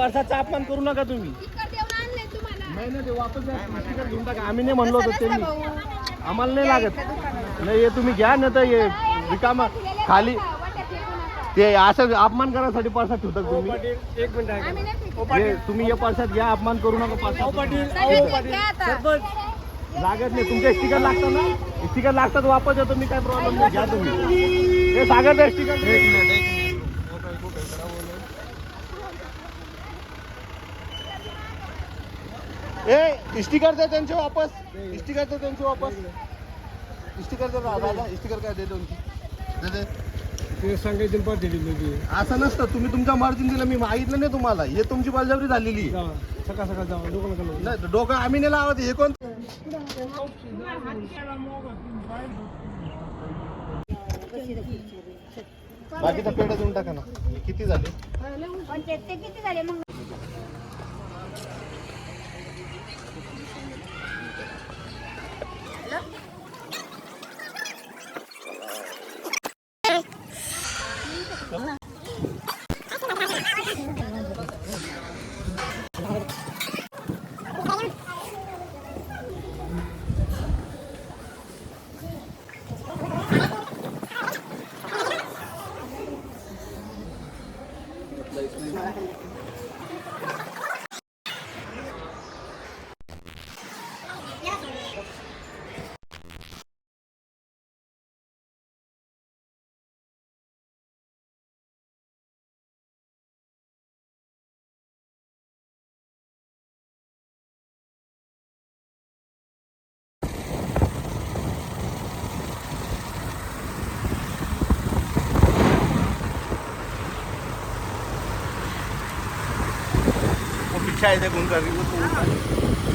परसाचा अपमान करू नका तुम्ही. नाही ना ते वापस स्टिकर घेऊन टाका. आम्ही नाही म्हणलो होतो त्यांनी, आम्हाला नाही लागत. नाही हे तुम्ही घ्या ना तर हे रिकामा खाली ते असं अपमान करायसाठी परसात ठेवतात तुम्ही. एक मिनिट तुम्ही या परसात घ्या, अपमान करू नका परसात. लागत नाही तुमचे स्टिकर लागतात ना, स्टिकर लागतात वापस येतो मी, काय प्रॉब्लेम नाही. घ्या तुम्ही हे सागर स्टिकर. ए स्टिकर दे त्यांचे वापस, स्टिकर दे त्यांचे वापस, स्टिकर दे दादा. स्टिकर काय दे दोन दे. ते सांगायचं पद्धती असं नसतं, तुम्ही तुमच्या मर्जीने दिलं, मी मागितलं नाही तुम्हाला. हे तुमची बळजबरी झालेली. सकाळ सकाळ जाऊ नाही डोकं आम्ही नाही लावत. हे कोण बाकीचा पेढा देऊन टाका ना. किती झाले? किती झाले मग? पीछा है, देखो उनका